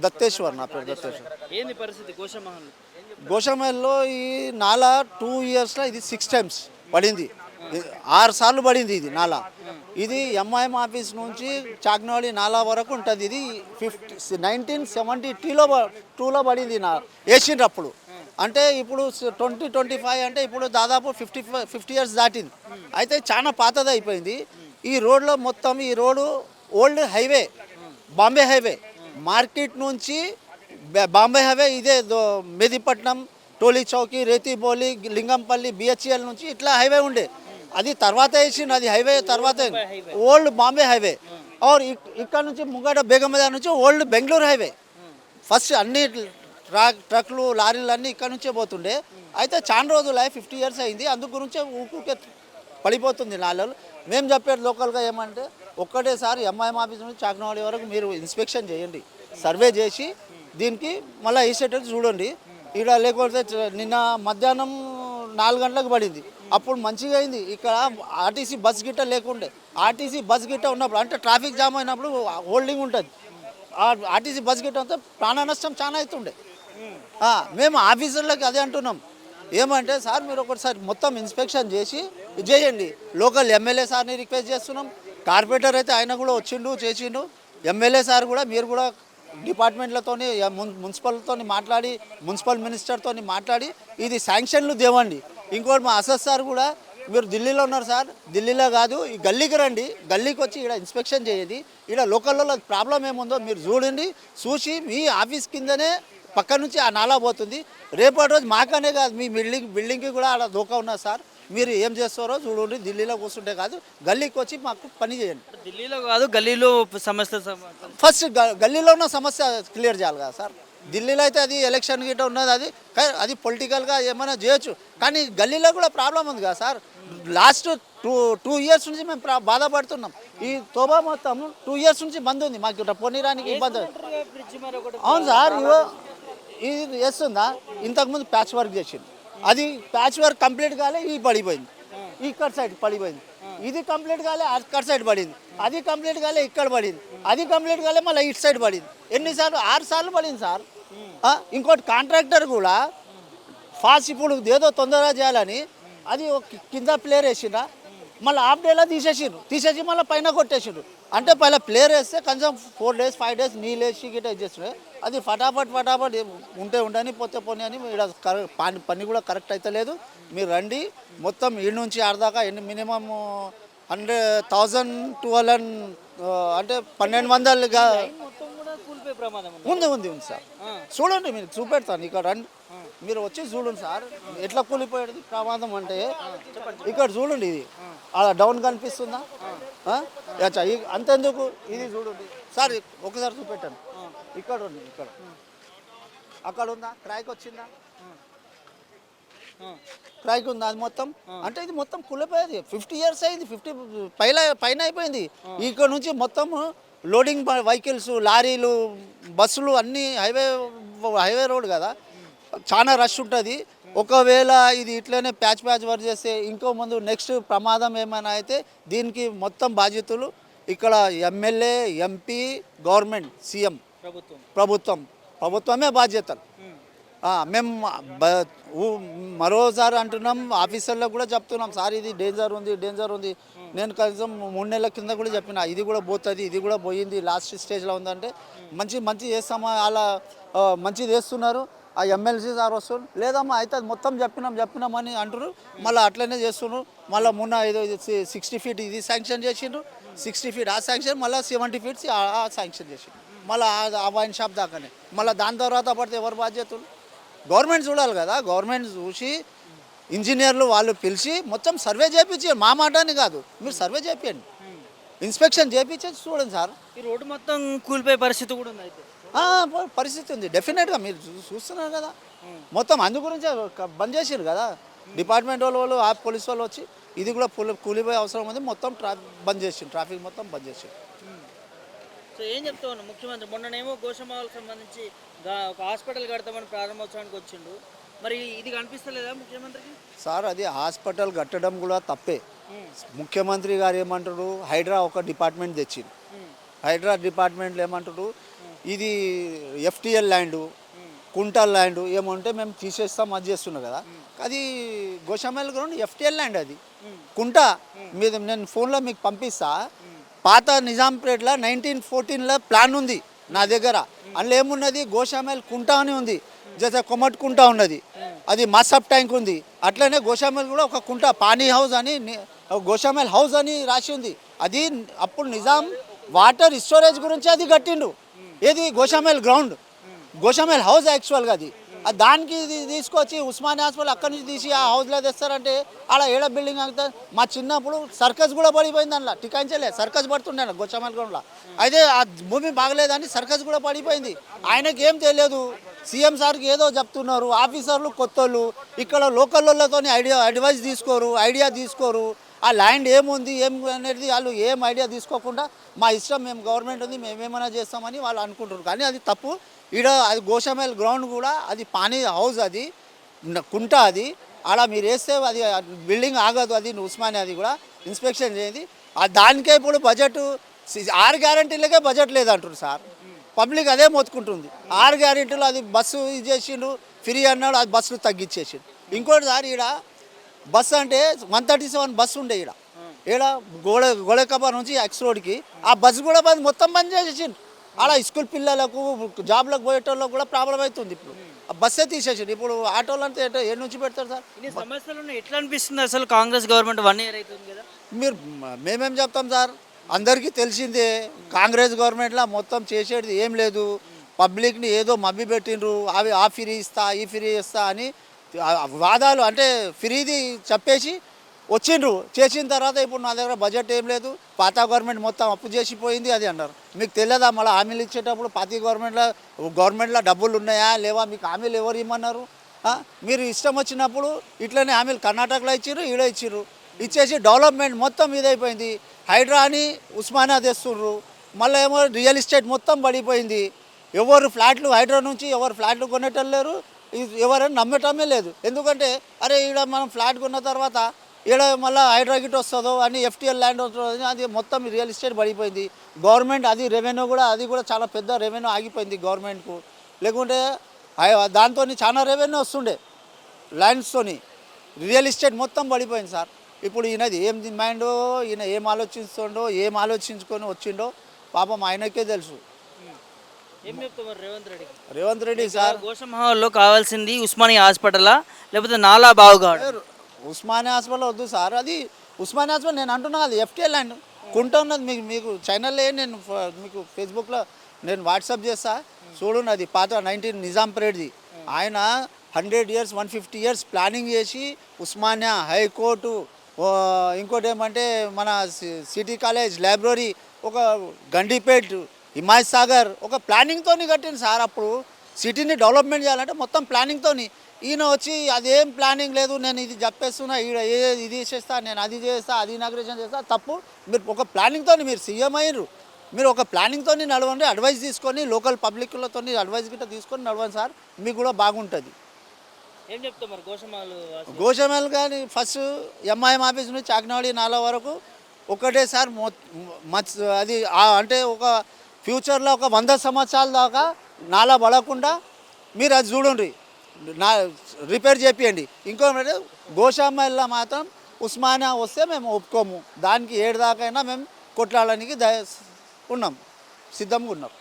దత్తేశ్వర్, నా పేరు దత్తేశ్వర్. ఏంది పరిస్థితి గోషమహల్? గోషామహల్లో ఈ నాలా 2 ఇయర్స్లో ఇది 6 టైమ్స్ పడింది. 6 సార్లు పడింది ఇది నాలా. ఇది ఎంఐఎం ఆఫీస్ నుంచి చాక్నవాడి నాలా వరకు ఉంటుంది. ఇది 1972లో పడింది నా వేసిండ్రు అప్పుడు. అంటే ఇప్పుడు 2025 అంటే ఇప్పుడు దాదాపు 50 ఇయర్స్ దాటింది. అయితే చాలా పాతది అయిపోయింది. ఈ రోడ్లో మొత్తం ఈ road old highway, Bombay highway, market నుంచి బాంబే హైవే ఇదే మెదిపట్నం, టోలీ చౌకీ, రేతిబోలి, లింగంపల్లి, బిహెచ్ఎల్ నుంచి ఇట్లా హైవే ఉండే. అది తర్వాత వేసిండు, అది హైవే తర్వాత ఓల్డ్ బాంబే హైవే. और ఇక్కడ నుంచి ముంగట బేగం బజార్ నుంచి ఓల్డ్ బెంగళూరు హైవే. ఫస్ట్ అన్ని ట్రక్లు లారీలు అన్నీ ఇక్కడ నుంచే పోతుండే. అయితే చాలా రోజులు 50 ఇయర్స్ అయింది. అందు గురించే ఊకే పడిపోతుంది నాలలు. మేము చెప్పేది లోకల్గా ఏమంటే ఒక్కటేసారి ఎంఐఎం ఆఫీస్ నుంచి చాక్నవాడి వరకు మీరు ఇన్స్పెక్షన్ చేయండి, సర్వే చేసి దీనికి మళ్ళీ వేసేటట్టు చూడండి. ఇక్కడ లేకపోతే నిన్న మధ్యాహ్నం 4 గంటలకు పడింది, అప్పుడు మంచిగా అయింది. ఇక్కడ ఆర్టీసీ బస్ గిట్ట లేకుండే, ఆర్టీసీ బస్ గిట్ట ఉన్నప్పుడు అంటే ట్రాఫిక్ జామ్ అయినప్పుడు హోల్డింగ్ ఉంటుంది. ఆర్టీసీ బస్ గిట్ట అంతా ప్రాణ నష్టం చాలా అవుతుండే. మేము ఆఫీసర్లకి అదే అంటున్నాం, ఏమంటే సార్ మీరు ఒకసారి మొత్తం ఇన్స్పెక్షన్ చేసి ఇది చేయండి. లోకల్ ఎమ్మెల్యే సార్ని రిక్వెస్ట్ చేస్తున్నాం. కార్పొరేటర్ అయితే ఆయన కూడా వచ్చిండు చేసిండు. ఎమ్మెల్యే సార్ కూడా మీరు కూడా డిపార్ట్మెంట్లతో మున్సిపల్తో మాట్లాడి, మున్సిపల్ మినిస్టర్తో మాట్లాడి ఇది శాంక్షన్లు దేవండి. ఇంకోటి మా అసెస్ సార్ కూడా మీరు ఢిల్లీలో ఉన్నారు సార్, ఢిల్లీలో కాదు ఈ గల్లీకి రండి, గల్లీకి వచ్చి ఇక్కడ ఇన్స్పెక్షన్ చేయండి. ఇక్కడ లోకల్లో ప్రాబ్లం ఏముందో మీరు చూడండి, చూసి మీ ఆఫీస్ కిందనే పక్క నుంచి ఆ నాలా పోతుంది. రేపటి రోజు మాకనే కాదు మీ బిల్డింగ్కి కూడా అలా దోకా ఉన్నది సార్. మీరు ఏం చేస్తారో చూడండి, ఢిల్లీలో కూర్చుంటే కాదు గల్లీకి వచ్చి మాకు పని చేయండి. ఢిల్లీలో కాదు గల్లీలో సమస్య ఫస్ట్ గల్లీలో ఉన్న సమస్య క్లియర్ చేయాలి కదా సార్. ఢిల్లీలో అయితే అది ఎలక్షన్ గిట్ట ఉన్నది, అది పొలిటికల్గా ఏమైనా చేయొచ్చు, కానీ గల్లీలో కూడా ప్రాబ్లం ఉంది కదా సార్. లాస్ట్ టూ ఇయర్స్ నుంచి మేము బాధపడుతున్నాం. ఈ తోబా మొత్తం 2 ఇయర్స్ నుంచి బంద్ ఉంది, మాకు పొనిరానికి ఇబ్బంది. అవును సార్, ఇవో ఇది వేస్తుందా, ఇంతకుముందు ప్యాచ్ వర్క్ చేసింది, అది ప్యాచ్ వర్క్ కంప్లీట్ కాలే, ఈ పడిపోయింది, ఇక్కడ సైడ్ పడిపోయింది. ఇది కంప్లీట్ కాలే, అక్కడ సైడ్ పడింది, అది కంప్లీట్ కాలే, ఇక్కడ పడింది, అది కంప్లీట్ కాలే, మళ్ళీ ఇటు సైడ్ పడింది. ఎన్నిసార్లు? 6 సార్లు పడింది సార్. ఇంకోటి కాంట్రాక్టర్ కూడా ఫాస్ట్ ఇప్పుడు ఏదో తొందరగా చేయాలని అది కింద ప్లేయర్ వేసిండ్రా, మళ్ళీ హాఫ్ డేలో తీసేసి మళ్ళీ పైన కొట్టేసిండ్రు. అంటే పైన ప్లేయర్ వేస్తే కొంచెం 4 days 5 days నీళ్ళు వేసి గిట్ట ఇచ్చేస్తున్నాయి. అది ఫటాఫట్ ఉంటే ఉండని పోతే పోనీ అని ఇక్కడ పని కూడా కరెక్ట్ అయితే లేదు. మీరు రండి, మొత్తం ఈడ నుంచి ఆడదాకా మినిమం 100,000 అంటే 1200 ఉంది సార్. చూడండి, మీరు చూపెడతాను, ఇక్కడ రండి, మీరు వచ్చి చూడండి సార్ ఎట్లా కూలిపోయేది ప్రమాదం. అంటే ఇక్కడ చూడండి, ఇది అలా డౌన్ కనిపిస్తుందా? అంతెందుకు, ఇది చూడండి సార్, ఒకసారి చూపెట్టాను. ఇక్కడ ఉంది, ఇక్కడ అక్కడ ఉందా, క్రాక్ వచ్చిందా, క్రాక్ ఉందా, అది మొత్తం. అంటే ఇది మొత్తం కూలిపోయేది. 50 ఇయర్స్ అయింది, 50 పైన అయిపోయింది. ఇక్కడ నుంచి మొత్తం లోడింగ్ వెహికల్స్, లారీలు, బస్సులు అన్నీ హైవే రోడ్ కదా, చాలా రష్ ఉంటుంది. ఒకవేళ ఇది ఇట్లనే ప్యాచ్ వర్క్ చేస్తే ఇంకో ముందు నెక్స్ట్ ప్రమాదం ఏమైనా అయితే దీనికి మొత్తం బాధ్యతలు ఇక్కడ ఎమ్మెల్యే, ఎంపీ, గవర్నమెంట్, సీఎం, ప్రభుత్వమే బాధ్యతలు. మేము మరోసారి అంటున్నాం, ఆఫీసర్లకు కూడా చెప్తున్నాం సార్ ఇది డేంజర్ ఉంది. నేను కనీసం 3 నెలల కింద కూడా చెప్పిన ఇది కూడా పోతుంది, ఇది కూడా పోయింది, లాస్ట్ స్టేజ్లో ఉందంటే మంచి చేస్తామా, అలా మంచిది చేస్తున్నారు. ఆ ఎమ్మెల్సీ సార్ వస్తున్నారు, లేదమ్మా అయితే అది మొత్తం చెప్పినామని అంటారు, మళ్ళీ అట్లనే చేస్తున్నారు. మళ్ళీ మొన్న 60 feet ఇది శాంక్షన్ చేసిండ్రు, 60 feet ఆ శాంక్షన్, మళ్ళీ 70 feet ఆ శాంక్షన్ చేసిండ్రు, మళ్ళీ ఆ వైన్ షాప్ దాకానే. మళ్ళీ దాని తర్వాత పడితే ఎవరు బాధ్యతలు? గవర్నమెంట్ చూడాలి కదా. గవర్నమెంట్ చూసి ఇంజనీర్లు వాళ్ళు పిలిచి మొత్తం సర్వే చేయించారు. మా మాట అని కాదు, మీరు సర్వే చేయండి, ఇన్స్పెక్షన్ చేయించేసి చూడండి సార్. ఈ రోడ్డు మొత్తం కూలిపోయే పరిస్థితి కూడా ఉంది. అయితే పరిస్థితి ఉంది డెఫినెట్గా, మీరు చూస్తున్నారు కదా మొత్తం. అందు గురించే బంద్ చేసారు కదా డిపార్ట్మెంట్ వాళ్ళు, ఆ పోలీస్ వాళ్ళు వచ్చి ఇది కూడా కూలిపోయే అవసరం ఉంది, మొత్తం బంద్ చేసిండు, ట్రాఫిక్ మొత్తం బంద్ చేసిండు. సో ఏం చెప్తా ఉన్నాను, ముఖ్యమంత్రి మొన్ననేమో గోషమాలకు సంబంధించి ఒక హాస్పిటల్ కడతామని ప్రారంభోత్సవానికి వచ్చిండు, మరి ఇది కనిపిస్తలేదా ముఖ్యమంత్రికి? సార్ అది హాస్పిటల్ కట్టడం కూడా తప్పే. ముఖ్యమంత్రి గారు ఏమంటారు, హైడ్రా ఒక డిపార్ట్మెంట్ తెచ్చిండు, హైడ్రా డిపార్ట్మెంట్లో ఏమంటారు ఇది ఎఫ్టిఎల్ ల్యాండు, కుంటల్ ల్యాండ్ ఏమంటే మేము తీసేస్తాం అది చేస్తున్నాం కదా. అది గోషామల్ గ్రౌండ్ ఎఫ్టిఎల్ ల్యాండ్, అది కుంట మీద నేను ఫోన్లో మీకు పంపిస్తా. పాత నిజాంపేటలో 1914లో ప్లాన్ ఉంది నా దగ్గర. అందులో ఏమున్నది, గోషామల్ కుంట అని ఉంది, జత కొమట్ కుంట ఉన్నది, అది మసప్ ట్యాంక్ ఉంది. అట్లనే గోషామల్ కూడా ఒక కుంట పానీ హౌస్ అని గోషామల్ హౌస్ అని రాసి ఉంది. అది అప్పుడు నిజాం వాటర్ స్టోరేజ్ గురించి అది కట్టిండు. ఏది గోషామల్ గ్రౌండ్, గోషామల్ హౌస్ యాక్చువల్గా అది. దానికి ఇది తీసుకొచ్చి ఉస్మానియా హాస్పిటల్ అక్కడి నుంచి తీసి ఆ హౌస్లో తెస్తారంటే ఆడ ఏడ బిల్డింగ్ అవుతుంది. మా చిన్నప్పుడు సర్కస్ కూడా పడిపోయింది, అందులో టికాయించలే సర్కస్ పడుతుండే గోషామల్ గ్రౌండ్లో. అయితే ఆ భూమి బాగలేదని సర్కస్ కూడా పడిపోయింది. ఆయనకి ఏం తెలియదు, సీఎం సార్కి ఏదో చెప్తున్నారు. ఆఫీసర్లు కొత్తోళ్ళు, ఇక్కడ లోకల్లోతో అడ్వైస్ తీసుకోరు, ఐడియా తీసుకోరు. ఆ ల్యాండ్ ఏముంది ఏం అనేది వాళ్ళు ఏం ఐడియా తీసుకోకుండా మా ఇష్టం, మేము గవర్నమెంట్ ఉంది మేమేమైనా చేస్తామని వాళ్ళు అనుకుంటారు. కానీ అది తప్పు. ఈడ అది గోషామల్ గ్రౌండ్ కూడా అది పానీ హౌస్, అది కుంట, అది ఆడ మీరు వేస్తే అది బిల్డింగ్ ఆగదు. అది ఉస్మానియా అది కూడా ఇన్స్పెక్షన్ చేయండి. దానికే ఇప్పుడు బడ్జెట్ 6 గ్యారెంటీలకే బడ్జెట్ లేదంటారు సార్. పబ్లిక్ అదే మొత్తుకుంటుంది. 6 గ్యారెంటీలు అది బస్సు ఇది చేసిండు, ఫ్రీ అన్నాడు, అది బస్సులు తగ్గించేసిండు. ఇంకోటి సార్, ఈడ బస్సు అంటే 137 బస్సు ఉండే ఈడ గోళకబర్ నుంచి ఎక్స్ రోడ్కి. ఆ బస్సు కూడా మొత్తం బంద్ చేసేసిండు. ఆడ స్కూల్ పిల్లలకు జాబ్లకు పోయేటోళ్ళకు కూడా ప్రాబ్లం అవుతుంది. ఇప్పుడు ఆ బస్సే తీసేసిండు. ఇప్పుడు ఆటోలు అంటే ఏ నుంచి పెడతారు సార్? ఇన్ని సమస్యలు ఎట్లా అనిపిస్తుంది అసలు? కాంగ్రెస్ గవర్నమెంట్ 1 ఇయర్ అవుతుంది కదా. మీరు మేమేం చెప్తాం సార్, అందరికీ తెలిసిందే. కాంగ్రెస్ గవర్నమెంట్లో మొత్తం చేసేది ఏం లేదు. పబ్లిక్ని ఏదో మభ్య పెట్టిండ్రు. అవి ఆ ఫ్రీ ఇస్తా ఈ ఫ్రీ ఇస్తా అని వాదాలు, అంటే ఫ్రీది చెప్పేసి వచ్చిండ్రు. చేసిన తర్వాత ఇప్పుడు నా దగ్గర బడ్జెట్ ఏం లేదు, పాత గవర్నమెంట్ మొత్తం అప్పు చేసిపోయింది అది అన్నారు. మీకు తెలియదా? మళ్ళీ హామీలు ఇచ్చేటప్పుడు పాత గవర్నమెంట్లో డబ్బులు ఉన్నాయా లేవా, మీకు హామీలు ఎవరు ఇమ్మన్నారు? మీరు ఇష్టం వచ్చినప్పుడు ఇట్లనే హామీలు కర్ణాటకలో ఇచ్చిర్రు, ఈడ ఇచ్చిర్రు. ఇచ్చేసి డెవలప్మెంట్ మొత్తం ఇదైపోయింది. హైడ్రా అని ఉస్మానియా తెస్తుండ్రు. మళ్ళీ ఏమో రియల్ ఎస్టేట్ మొత్తం పడిపోయింది. ఎవరు ఫ్లాట్లు హైడ్రా నుంచి ఎవరు ఫ్లాట్లు కొనేటోళ్ళు లేరు, ఎవరైనా నమ్మటమే లేదు. ఎందుకంటే అరే ఈడ మనం ఫ్లాట్ కొన్న తర్వాత ఈడ మళ్ళీ హైడ్రా గిట్ వస్తుందో అని ఎఫ్టిఎల్ ల్యాండ్ వస్తుందో, అది మొత్తం రియల్ ఎస్టేట్ పడిపోయింది. గవర్నమెంట్ అది రెవెన్యూ కూడా, అది కూడా చాలా పెద్ద రెవెన్యూ ఆగిపోయింది గవర్నమెంట్కు. లేకుంటే దాంతో చాలా రెవెన్యూ వస్తుండే ల్యాండ్స్తోని. రియల్ ఎస్టేట్ మొత్తం పడిపోయింది సార్. ఇప్పుడు ఈయనది ఏం డిమాండో, ఈయన ఏం ఆలోచిస్తుండో, ఏం ఆలోచించుకొని వచ్చిండో పాపం ఆయనకే తెలుసు. ఏం చెప్తావు మరి రేవంత్ రెడ్డి సార్? గోషామహల్లో కావాల్సింది ఉస్మానియా హాస్పిటలా లేకపోతే నాలా బావుగాడు? ఉస్మానియా హాస్పిటల్ వద్దు సార్. అది ఉస్మానియా హాస్పిటల్ నేను అంటున్నా, అది ఎఫ్టిఎల్ ల్యాండ్ కుంట ఉన్నది. మీకు ఛానల్లో నేను మీకు ఫేస్బుక్లో నేను వాట్సాప్ చేస్తా, చూడండి. అది పాత 19 నిజాంపేట్ది. ఆయన 100 years 150 years ప్లానింగ్ చేసి ఉస్మానియా, హైకోర్టు, ఇంకోటి ఏమంటే మన సిటీ కాలేజ్, లైబ్రరీ, ఒక గండిపేట్, హిమాయత్ సాగర్, ఒక ప్లానింగ్తో కట్టింది సార్. అప్పుడు సిటీని డెవలప్మెంట్ చేయాలంటే మొత్తం ప్లానింగ్తో. ఈయన వచ్చి అదేం ప్లానింగ్ లేదు, నేను ఇది చెప్పేస్తున్నా, ఇది చేస్తా, నేను అది చేస్తా, అది ఇనాగ్రేషన్ చేస్తా. తప్పు. మీరు ఒక ప్లానింగ్తో మీరు సీఎం అయ్యారు. మీరు ఒక ప్లానింగ్తో నడవండి, అడ్వైస్ తీసుకొని లోకల్ పబ్లిక్లతో అడ్వైస్ గిట్ట తీసుకొని నడవండి సార్, మీకు కూడా బాగుంటుంది. ఏం చెప్తావు మరి గోషామల్ కానీ ఫస్ట్ ఎంఐఎం ఆఫీస్ నుంచి చాక్నవాడి నాలా వరకు ఒకటే సార్. అది అంటే ఒక ఫ్యూచర్లో ఒక 100 సంవత్సరాల దాకా నాలా పడకుండా మీరు అది చూడండి, రిపేర్ చేపియండి. ఇంకోటి గోషామల్లో మాత్రం ఉస్మానియా వస్తే మేము ఒప్పుకోము. దానికి 7 దాకైనా మేము కొట్లాడడానికి ఉన్నాం, సిద్ధంగా ఉన్నాం.